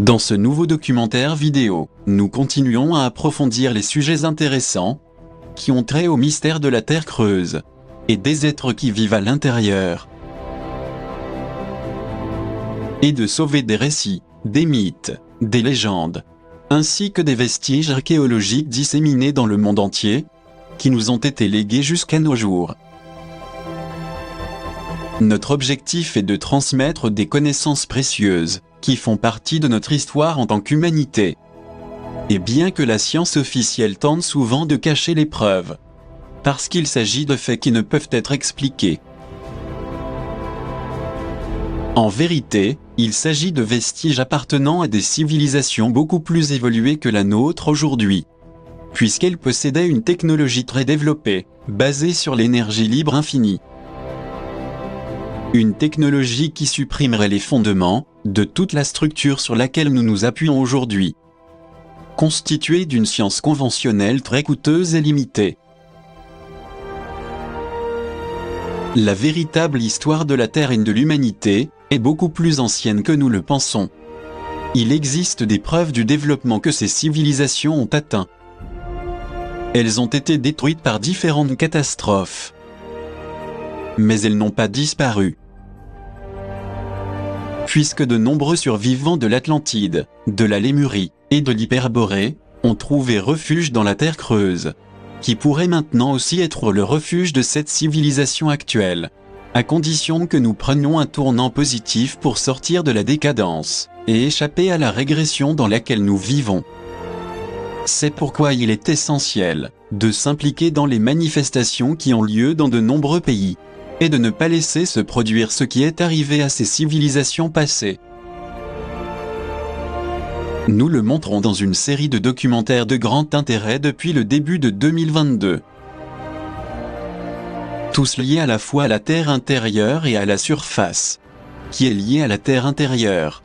Dans ce nouveau documentaire vidéo, nous continuons à approfondir les sujets intéressants qui ont trait au mystère de la Terre creuse et des êtres qui vivent à l'intérieur. Et de sauver des récits, des mythes, des légendes, ainsi que des vestiges archéologiques disséminés dans le monde entier, qui nous ont été légués jusqu'à nos jours. Notre objectif est de transmettre des connaissances précieuses, qui font partie de notre histoire en tant qu'humanité. Et bien que la science officielle tente souvent de cacher les preuves, parce qu'il s'agit de faits qui ne peuvent être expliqués. En vérité, il s'agit de vestiges appartenant à des civilisations beaucoup plus évoluées que la nôtre aujourd'hui, puisqu'elles possédaient une technologie très développée, basée sur l'énergie libre infinie. Une technologie qui supprimerait les fondements de toute la structure sur laquelle nous nous appuyons aujourd'hui, constituée d'une science conventionnelle très coûteuse et limitée. La véritable histoire de la Terre et de l'humanité est beaucoup plus ancienne que nous le pensons. Il existe des preuves du développement que ces civilisations ont atteint. Elles ont été détruites par différentes catastrophes, mais elles n'ont pas disparu. Puisque de nombreux survivants de l'Atlantide, de la Lémurie et de l'Hyperborée ont trouvé refuge dans la Terre creuse, qui pourrait maintenant aussi être le refuge de cette civilisation actuelle, à condition que nous prenions un tournant positif pour sortir de la décadence et échapper à la régression dans laquelle nous vivons. C'est pourquoi il est essentiel de s'impliquer dans les manifestations qui ont lieu dans de nombreux pays, et de ne pas laisser se produire ce qui est arrivé à ces civilisations passées. Nous le montrons dans une série de documentaires de grand intérêt depuis le début de 2022. Tous liés à la fois à la Terre intérieure et à la surface, qui est liée à la Terre intérieure.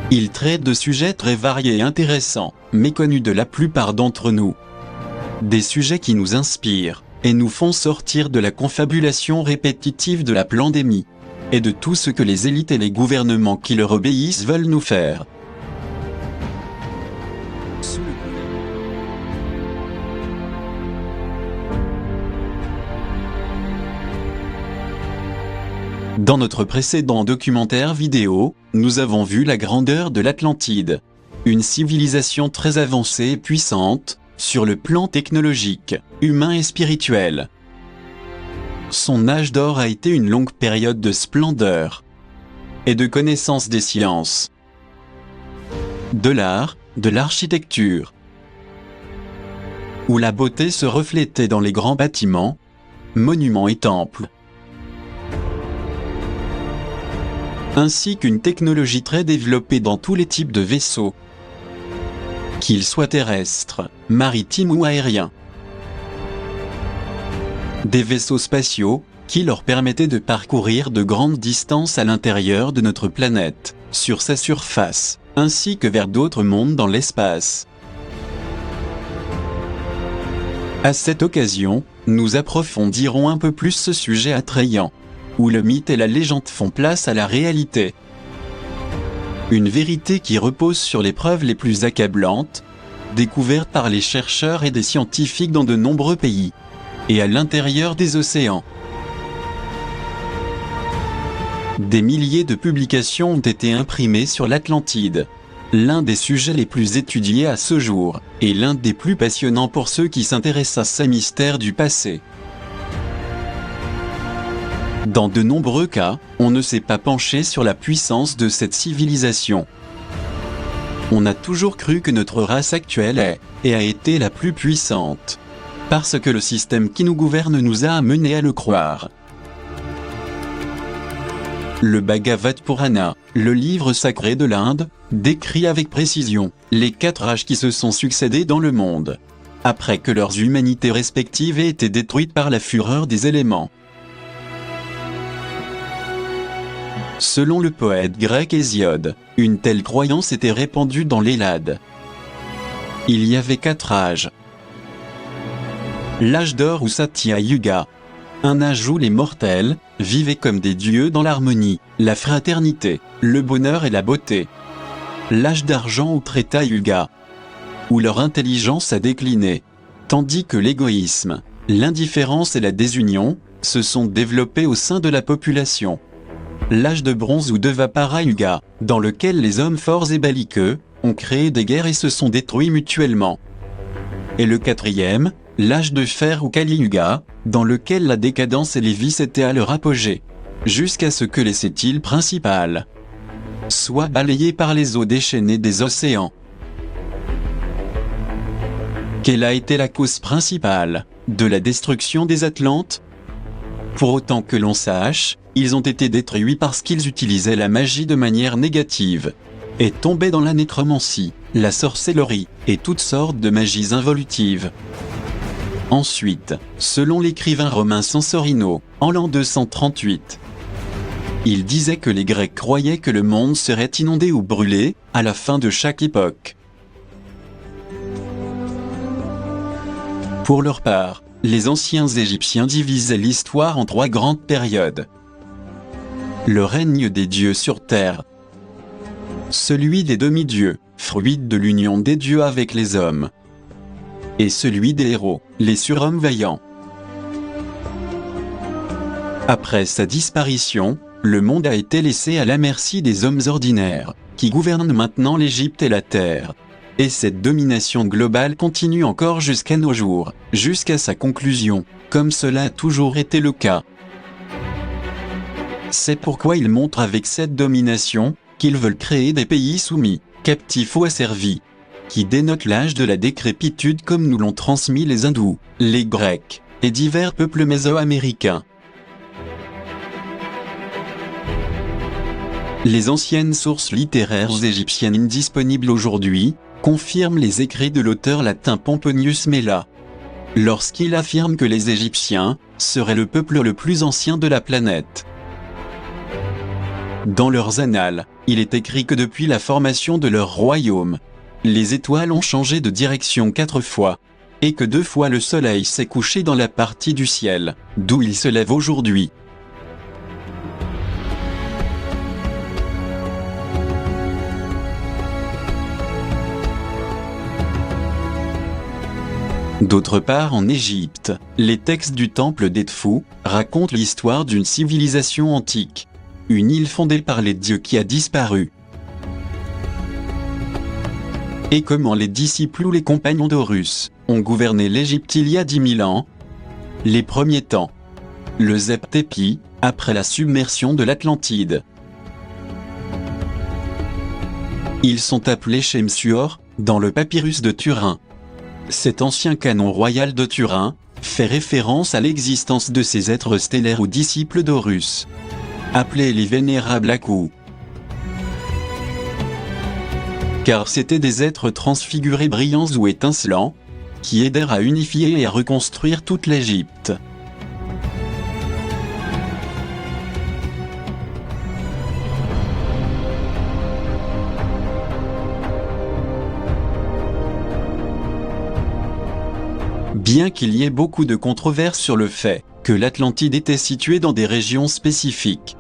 Ils traitent de sujets très variés et intéressants, méconnus de la plupart d'entre nous. Des sujets qui nous inspirent et nous font sortir de la confabulation répétitive de la pandémie et de tout ce que les élites et les gouvernements qui leur obéissent veulent nous faire. Dans notre précédent documentaire vidéo, nous avons vu la grandeur de l'Atlantide, une civilisation très avancée et puissante, sur le plan technologique, humain et spirituel. Son âge d'or a été une longue période de splendeur et de connaissance des sciences, de l'art, de l'architecture, où la beauté se reflétait dans les grands bâtiments, monuments et temples, ainsi qu'une technologie très développée dans tous les types de vaisseaux, qu'ils soient terrestres, maritimes ou aériens. Des vaisseaux spatiaux qui leur permettaient de parcourir de grandes distances à l'intérieur de notre planète, sur sa surface, ainsi que vers d'autres mondes dans l'espace. À cette occasion, nous approfondirons un peu plus ce sujet attrayant, où le mythe et la légende font place à la réalité. Une vérité qui repose sur les preuves les plus accablantes, découvertes par les chercheurs et des scientifiques dans de nombreux pays, et à l'intérieur des océans. Des milliers de publications ont été imprimées sur l'Atlantide, l'un des sujets les plus étudiés à ce jour, et l'un des plus passionnants pour ceux qui s'intéressent à ces mystères du passé. Dans de nombreux cas, on ne s'est pas penché sur la puissance de cette civilisation. On a toujours cru que notre race actuelle est, et a été la plus puissante, parce que le système qui nous gouverne nous a amenés à le croire. Le Bhagavad Purana, le livre sacré de l'Inde, décrit avec précision les 4 âges qui se sont succédés dans le monde, après que leurs humanités respectives aient été détruites par la fureur des éléments. Selon le poète grec Hésiode, une telle croyance était répandue dans l'Hellade. Il y avait 4 âges. L'âge d'or ou Satya Yuga, un âge où les mortels, vivaient comme des dieux dans l'harmonie, la fraternité, le bonheur et la beauté. L'âge d'argent ou Treta Yuga, où leur intelligence a décliné, tandis que l'égoïsme, l'indifférence et la désunion se sont développés au sein de la population. L'âge de bronze ou Dvapara Yuga, dans lequel les hommes forts et belliqueux ont créé des guerres et se sont détruits mutuellement. Et le quatrième, l'âge de fer ou Kali Yuga, dans lequel la décadence et les vices étaient à leur apogée, jusqu'à ce que les sept îles principales soient balayées par les eaux déchaînées des océans. Quelle a été la cause principale de la destruction des Atlantes? Pour autant que l'on sache, ils ont été détruits parce qu'ils utilisaient la magie de manière négative et tombaient dans la nécromancie, la sorcellerie et toutes sortes de magies involutives. Ensuite, selon l'écrivain romain Sansorino, en l'an 238, il disait que les Grecs croyaient que le monde serait inondé ou brûlé à la fin de chaque époque. Pour leur part, les anciens Égyptiens divisaient l'histoire en 3 grandes périodes. Le règne des dieux sur terre, celui des demi-dieux, fruit de l'union des dieux avec les hommes, et celui des héros, les surhommes vaillants. Après sa disparition, le monde a été laissé à la merci des hommes ordinaires, qui gouvernent maintenant l'Égypte et la terre. Et cette domination globale continue encore jusqu'à nos jours, jusqu'à sa conclusion, comme cela a toujours été le cas. C'est pourquoi ils montrent avec cette domination qu'ils veulent créer des pays soumis, captifs ou asservis, qui dénotent l'âge de la décrépitude comme nous l'ont transmis les Hindous, les Grecs et divers peuples mésoaméricains. Les anciennes sources littéraires égyptiennes indisponibles aujourd'hui confirment les écrits de l'auteur latin Pomponius Mela, lorsqu'il affirme que les Égyptiens seraient le peuple le plus ancien de la planète. Dans leurs annales, il est écrit que depuis la formation de leur royaume, les étoiles ont changé de direction 4 fois, et que 2 fois le soleil s'est couché dans la partie du ciel, d'où il se lève aujourd'hui. D'autre part, en Égypte, les textes du temple d'Edfou racontent l'histoire d'une civilisation antique, une île fondée par les dieux qui a disparu. Et comment les disciples ou les compagnons d'Horus ont gouverné l'Égypte il y a 10 000 ans. Les premiers temps. Le Zep-Tépi, après la submersion de l'Atlantide. Ils sont appelés Shemsuor, dans le papyrus de Turin. Cet ancien canon royal de Turin fait référence à l'existence de ces êtres stellaires ou disciples d'Horus, appelés les Vénérables Aku. Car c'étaient des êtres transfigurés brillants ou étincelants, qui aidèrent à unifier et à reconstruire toute l'Égypte. Bien qu'il y ait beaucoup de controverses sur le fait que l'Atlantide était située dans des régions spécifiques.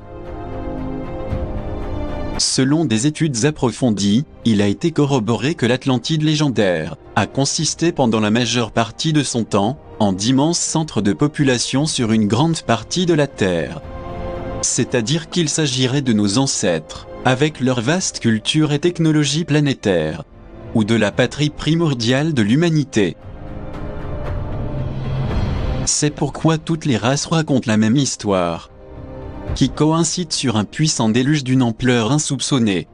Selon des études approfondies, il a été corroboré que l'Atlantide légendaire a consisté pendant la majeure partie de son temps en d'immenses centres de population sur une grande partie de la Terre. C'est-à-dire qu'il s'agirait de nos ancêtres, avec leur vaste culture et technologie planétaire, ou de la patrie primordiale de l'humanité. C'est pourquoi toutes les races racontent la même histoire, qui coïncide sur un puissant déluge d'une ampleur insoupçonnée,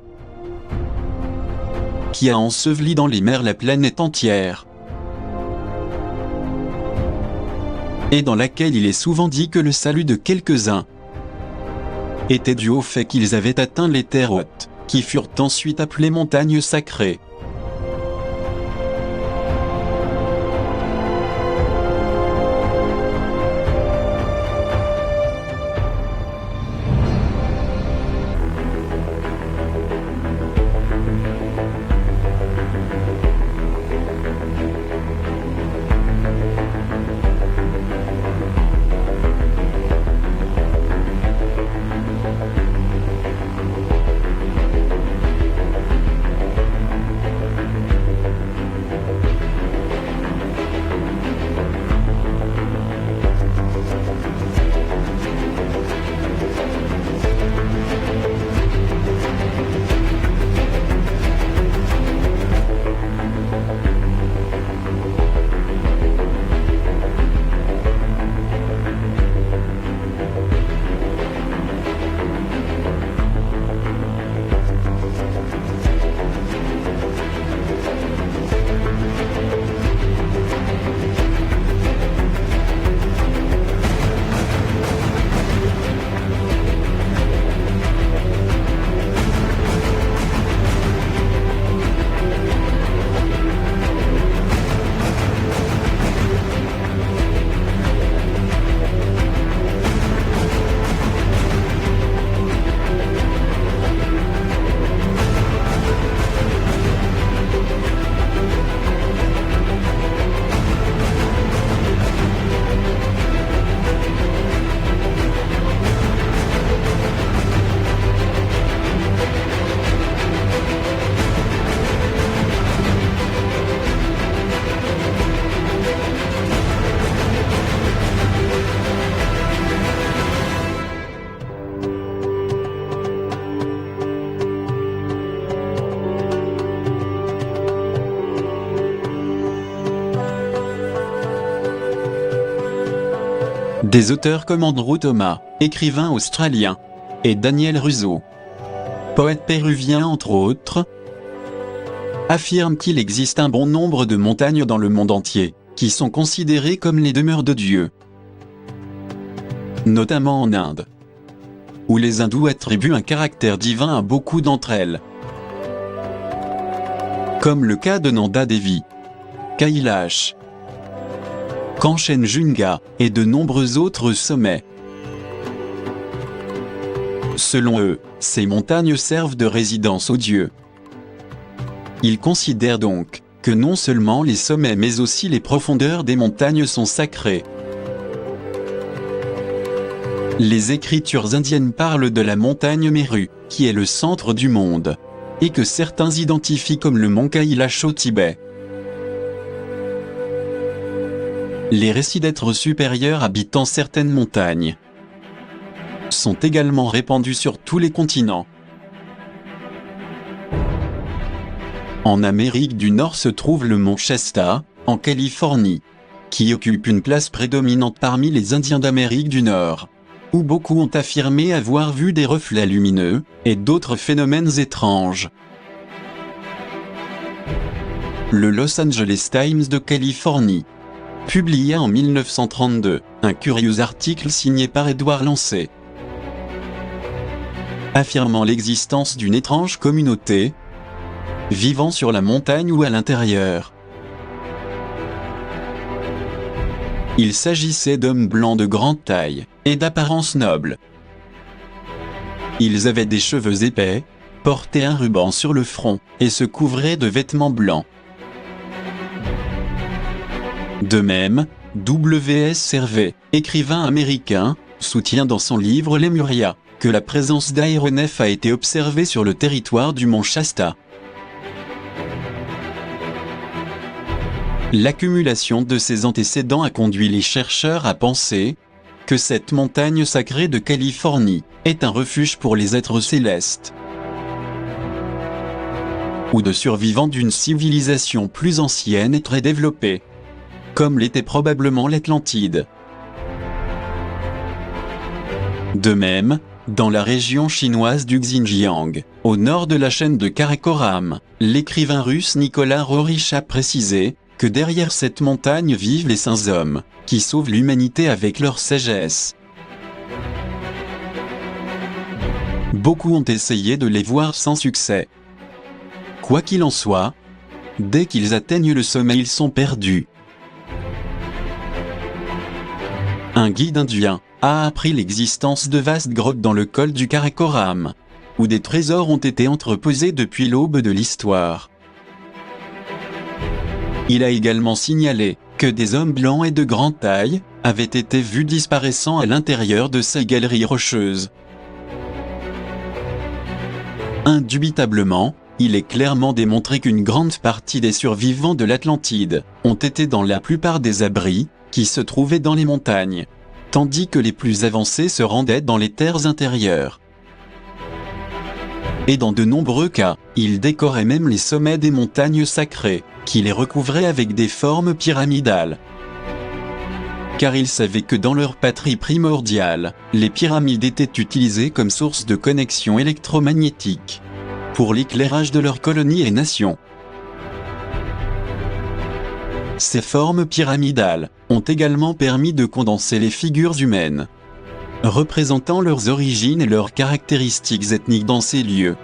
qui a enseveli dans les mers la planète entière, et dans laquelle il est souvent dit que le salut de quelques-uns était dû au fait qu'ils avaient atteint les terres hautes, qui furent ensuite appelées montagnes sacrées. Des auteurs comme Andrew Thomas, écrivain australien, et Daniel Russo, poète péruvien entre autres, affirment qu'il existe un bon nombre de montagnes dans le monde entier, qui sont considérées comme les demeures de Dieu, notamment en Inde, où les hindous attribuent un caractère divin à beaucoup d'entre elles, comme le cas de Nanda Devi, Kailash, Kanchenjunga et de nombreux autres sommets. Selon eux, ces montagnes servent de résidence aux dieux. Ils considèrent donc que non seulement les sommets mais aussi les profondeurs des montagnes sont sacrées. Les écritures indiennes parlent de la montagne Meru, qui est le centre du monde, et que certains identifient comme le mont Kailash au Tibet. Les récits d'êtres supérieurs habitant certaines montagnes sont également répandus sur tous les continents. En Amérique du Nord se trouve le mont Shasta, en Californie, qui occupe une place prédominante parmi les Indiens d'Amérique du Nord, où beaucoup ont affirmé avoir vu des reflets lumineux et d'autres phénomènes étranges. Le Los Angeles Times de Californie publia en 1932 un curieux article signé par Edward Lancey, affirmant l'existence d'une étrange communauté vivant sur la montagne ou à l'intérieur. Il s'agissait d'hommes blancs de grande taille et d'apparence noble. Ils avaient des cheveux épais, portaient un ruban sur le front et se couvraient de vêtements blancs. De même, W.S. Hervey, écrivain américain, soutient dans son livre Lemuria que la présence d'aéronefs a été observée sur le territoire du mont Shasta. L'accumulation de ces antécédents a conduit les chercheurs à penser que cette montagne sacrée de Californie est un refuge pour les êtres célestes ou de survivants d'une civilisation plus ancienne et très développée, comme l'était probablement l'Atlantide. De même, dans la région chinoise du Xinjiang, au nord de la chaîne de Karakoram, l'écrivain russe Nicolas Roerich a précisé que derrière cette montagne vivent les saints hommes, qui sauvent l'humanité avec leur sagesse. Beaucoup ont essayé de les voir sans succès. Quoi qu'il en soit, dès qu'ils atteignent le sommet, ils sont perdus. Un guide indien a appris l'existence de vastes grottes dans le col du Karakoram, où des trésors ont été entreposés depuis l'aube de l'histoire. Il a également signalé que des hommes blancs et de grande taille avaient été vus disparaissant à l'intérieur de ces galeries rocheuses. Indubitablement, il est clairement démontré qu'une grande partie des survivants de l'Atlantide ont été dans la plupart des abris qui se trouvaient dans les montagnes, tandis que les plus avancés se rendaient dans les terres intérieures. Et dans de nombreux cas, ils décoraient même les sommets des montagnes sacrées, qui les recouvraient avec des formes pyramidales. Car ils savaient que dans leur patrie primordiale, les pyramides étaient utilisées comme source de connexion électromagnétique pour l'éclairage de leurs colonies et nations. Ces formes pyramidales ont également permis de condenser les figures humaines, représentant leurs origines et leurs caractéristiques ethniques dans ces lieux.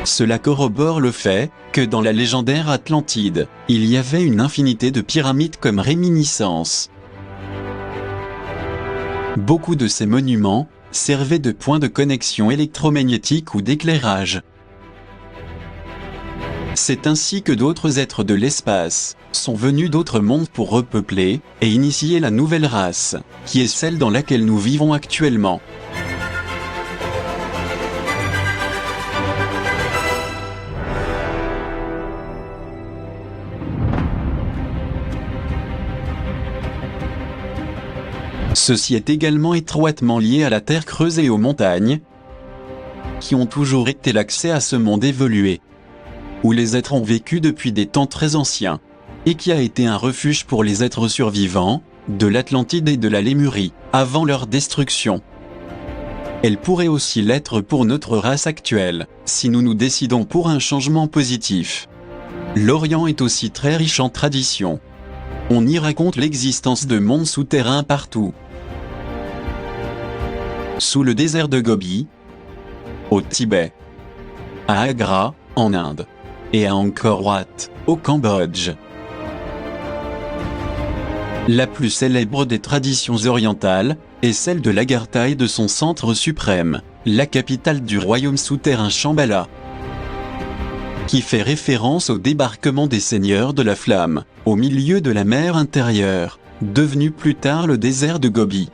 Cela corrobore le fait que dans la légendaire Atlantide, il y avait une infinité de pyramides comme réminiscence. Beaucoup de ces monuments servaient de points de connexion électromagnétique ou d'éclairage. C'est ainsi que d'autres êtres de l'espace sont venus d'autres mondes pour repeupler et initier la nouvelle race, qui est celle dans laquelle nous vivons actuellement. Ceci est également étroitement lié à la terre creuse et aux montagnes, qui ont toujours été l'accès à ce monde évolué, où les êtres ont vécu depuis des temps très anciens, et qui a été un refuge pour les êtres survivants, de l'Atlantide et de la Lémurie, avant leur destruction. Elle pourrait aussi l'être pour notre race actuelle, si nous nous décidons pour un changement positif. L'Orient est aussi très riche en traditions. On y raconte l'existence de mondes souterrains partout. Sous le désert de Gobi, au Tibet, à Agra, en Inde, et à Angkor Wat, au Cambodge. La plus célèbre des traditions orientales est celle de l'Agartha et de son centre suprême, la capitale du royaume souterrain Shambhala, qui fait référence au débarquement des seigneurs de la flamme, au milieu de la mer intérieure, devenu plus tard le désert de Gobi.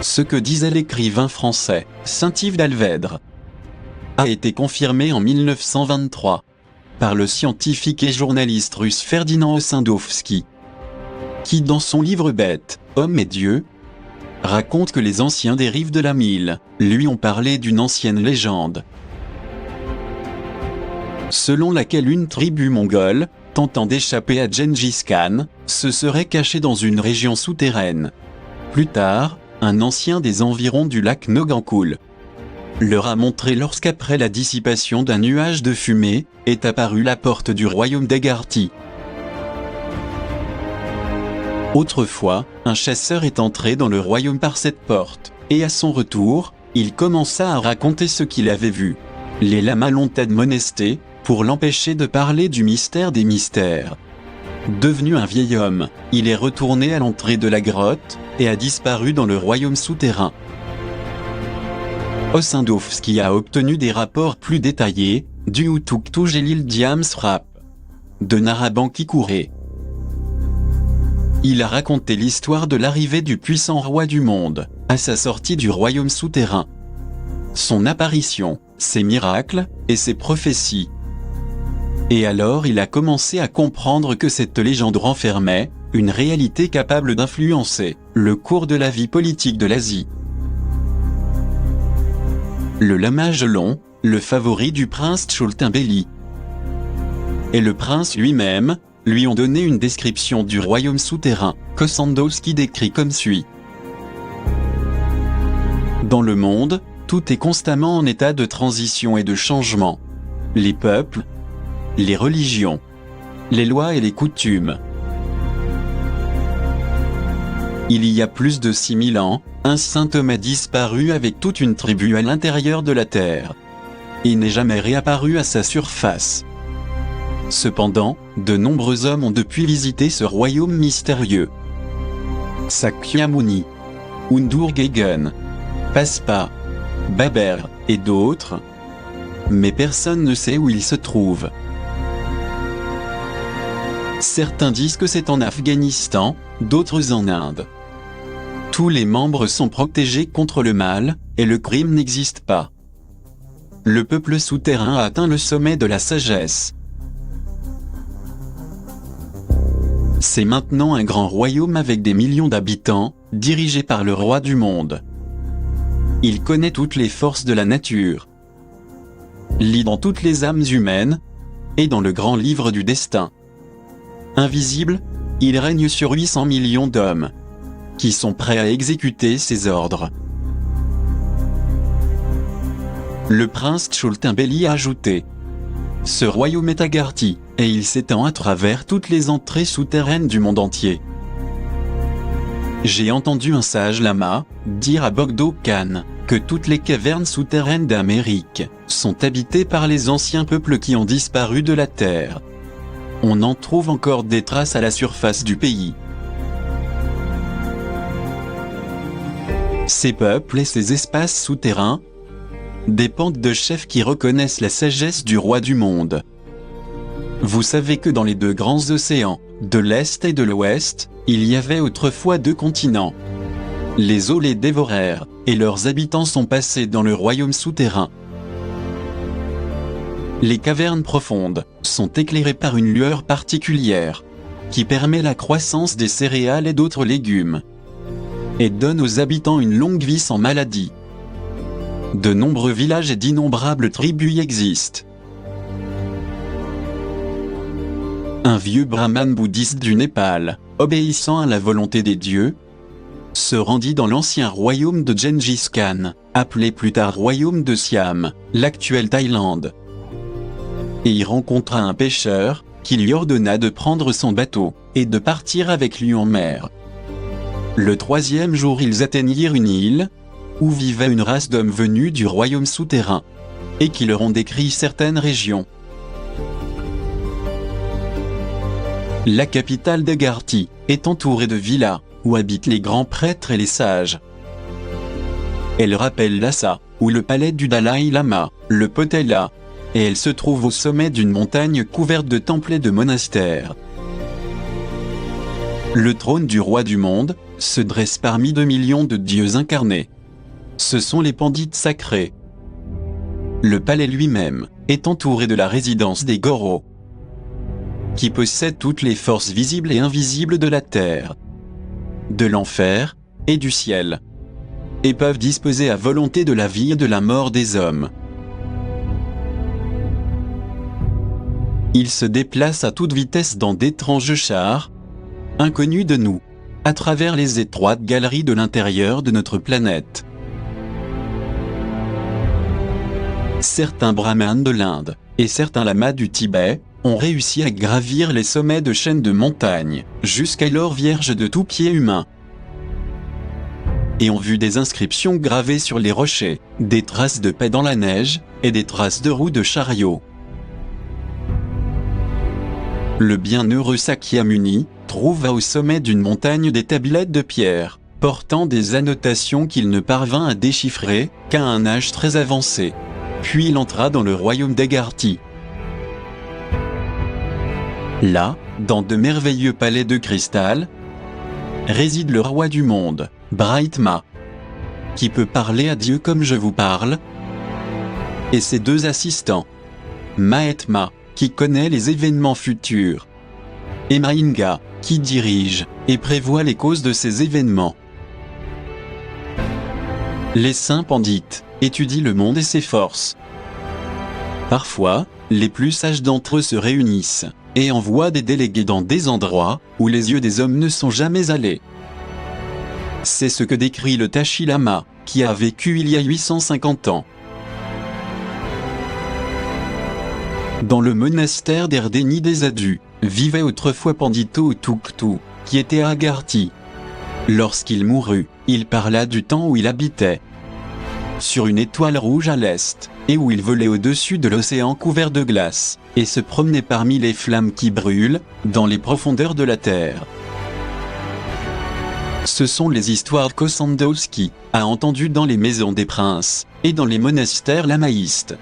Ce que disait l'écrivain français, Saint-Yves d'Alvèdre, a été confirmé en 1923 par le scientifique et journaliste russe Ferdinand Ossendowski, qui dans son livre Bête, Homme et Dieu, raconte que les anciens des rives de la Nil lui ont parlé d'une ancienne légende, selon laquelle une tribu mongole, tentant d'échapper à Gengis Khan, se serait cachée dans une région souterraine. Plus tard, un ancien des environs du lac Nogankul leur a montré lorsqu'après la dissipation d'un nuage de fumée, est apparue la porte du royaume d'Agarthi. Autrefois, un chasseur est entré dans le royaume par cette porte, et à son retour, il commença à raconter ce qu'il avait vu. Les lamas l'ont admonesté, pour l'empêcher de parler du mystère des mystères. Devenu un vieil homme, il est retourné à l'entrée de la grotte, et a disparu dans le royaume souterrain. Ossendowski a obtenu des rapports plus détaillés, du Hutuktu Gelil Diamsrap, de Narabanki Kouré. Il a raconté l'histoire de l'arrivée du puissant roi du monde, à sa sortie du royaume souterrain. Son apparition, ses miracles, et ses prophéties. Et alors il a commencé à comprendre que cette légende renfermait une réalité capable d'influencer le cours de la vie politique de l'Asie. Le lama Gelon, le favori du prince Tshultimbeli, et le prince lui-même, lui ont donné une description du royaume souterrain, qu'Ossendowski décrit comme suit. Dans le monde, tout est constamment en état de transition et de changement. Les peuples, les religions, les lois et les coutumes. Il y a plus de 6000 ans, un saint homme a disparu avec toute une tribu à l'intérieur de la terre. Il n'est jamais réapparu à sa surface. Cependant, de nombreux hommes ont depuis visité ce royaume mystérieux. Sakyamuni, Undurgegen, Paspa, Baber, et d'autres. Mais personne ne sait où il se trouve. Certains disent que c'est en Afghanistan, d'autres en Inde. Tous les membres sont protégés contre le mal, et le crime n'existe pas. Le peuple souterrain a atteint le sommet de la sagesse. C'est maintenant un grand royaume avec des millions d'habitants, dirigé par le roi du monde. Il connaît toutes les forces de la nature, lit dans toutes les âmes humaines, et dans le grand livre du destin. Invisible, il règne sur 800 millions d'hommes, qui sont prêts à exécuter ses ordres. Le prince Tshultimbeli a ajouté: ce royaume est Agarthi, et il s'étend à travers toutes les entrées souterraines du monde entier. J'ai entendu un sage lama dire à Bogdo Khan que toutes les cavernes souterraines d'Amérique sont habitées par les anciens peuples qui ont disparu de la terre. On en trouve encore des traces à la surface du pays. Ces peuples et ces espaces souterrains dépendent de chefs qui reconnaissent la sagesse du roi du monde. Vous savez que dans les deux grands océans, de l'Est et de l'Ouest, il y avait autrefois 2 continents. Les eaux les dévorèrent, et leurs habitants sont passés dans le royaume souterrain. Les cavernes profondes sont éclairées par une lueur particulière, qui permet la croissance des céréales et d'autres légumes, et donne aux habitants une longue vie sans maladie. De nombreux villages et d'innombrables tribus y existent. Un vieux brahmane bouddhiste du Népal obéissant à la volonté des dieux, se rendit dans l'ancien royaume de Gengis Khan, appelé plus tard royaume de Siam, l'actuelle Thaïlande. Et y rencontra un pêcheur, qui lui ordonna de prendre son bateau, et de partir avec lui en mer. Le 3e jour ils atteignirent une île, où vivait une race d'hommes venus du royaume souterrain, et qui leur ont décrit certaines régions. La capitale d'Agarthy est entourée de villas, où habitent les grands prêtres et les sages. Elle rappelle Lhasa, ou le palais du Dalai Lama, le Potala, et elle se trouve au sommet d'une montagne couverte de temples et de monastères. Le trône du roi du monde se dresse parmi 2 millions de dieux incarnés. Ce sont les pandits sacrés. Le palais lui-même est entouré de la résidence des Goros, qui possèdent toutes les forces visibles et invisibles de la terre, de l'enfer et du ciel, et peuvent disposer à volonté de la vie et de la mort des hommes. Ils se déplacent à toute vitesse dans d'étranges chars, inconnus de nous, à travers les étroites galeries de l'intérieur de notre planète. Certains brahmanes de l'Inde et certains lamas du Tibet ont réussi à gravir les sommets de chaînes de montagnes, jusqu'alors vierges de tout pied humain, et ont vu des inscriptions gravées sur les rochers, des traces de paix dans la neige, et des traces de roues de chariots. Le bienheureux Sakyamuni trouva au sommet d'une montagne des tablettes de pierre, portant des annotations qu'il ne parvint à déchiffrer qu'à un âge très avancé. Puis il entra dans le royaume d'Agarthy. Là, dans de merveilleux palais de cristal, réside le roi du monde, Brahma, qui peut parler à Dieu comme je vous parle, et ses 2 assistants, Mahatma, qui connaît les événements futurs, et Mahinga, qui dirige et prévoit les causes de ces événements. Les saints pandits étudient le monde et ses forces. Parfois, les plus sages d'entre eux se réunissent et envoient des délégués dans des endroits où les yeux des hommes ne sont jamais allés. C'est ce que décrit le Tashi Lama, qui a vécu il y a 850 ans. Dans le monastère d'Erdeni des Adus, vivait autrefois Pandito Tuktu, qui était à Agarthy. Lorsqu'il mourut, il parla du temps où il habitait sur une étoile rouge à l'est, et où il volait au-dessus de l'océan couvert de glace, et se promenait parmi les flammes qui brûlent, dans les profondeurs de la terre. Ce sont les histoires qu'Ossandowski a entendues dans les maisons des princes, et dans les monastères lamaïstes.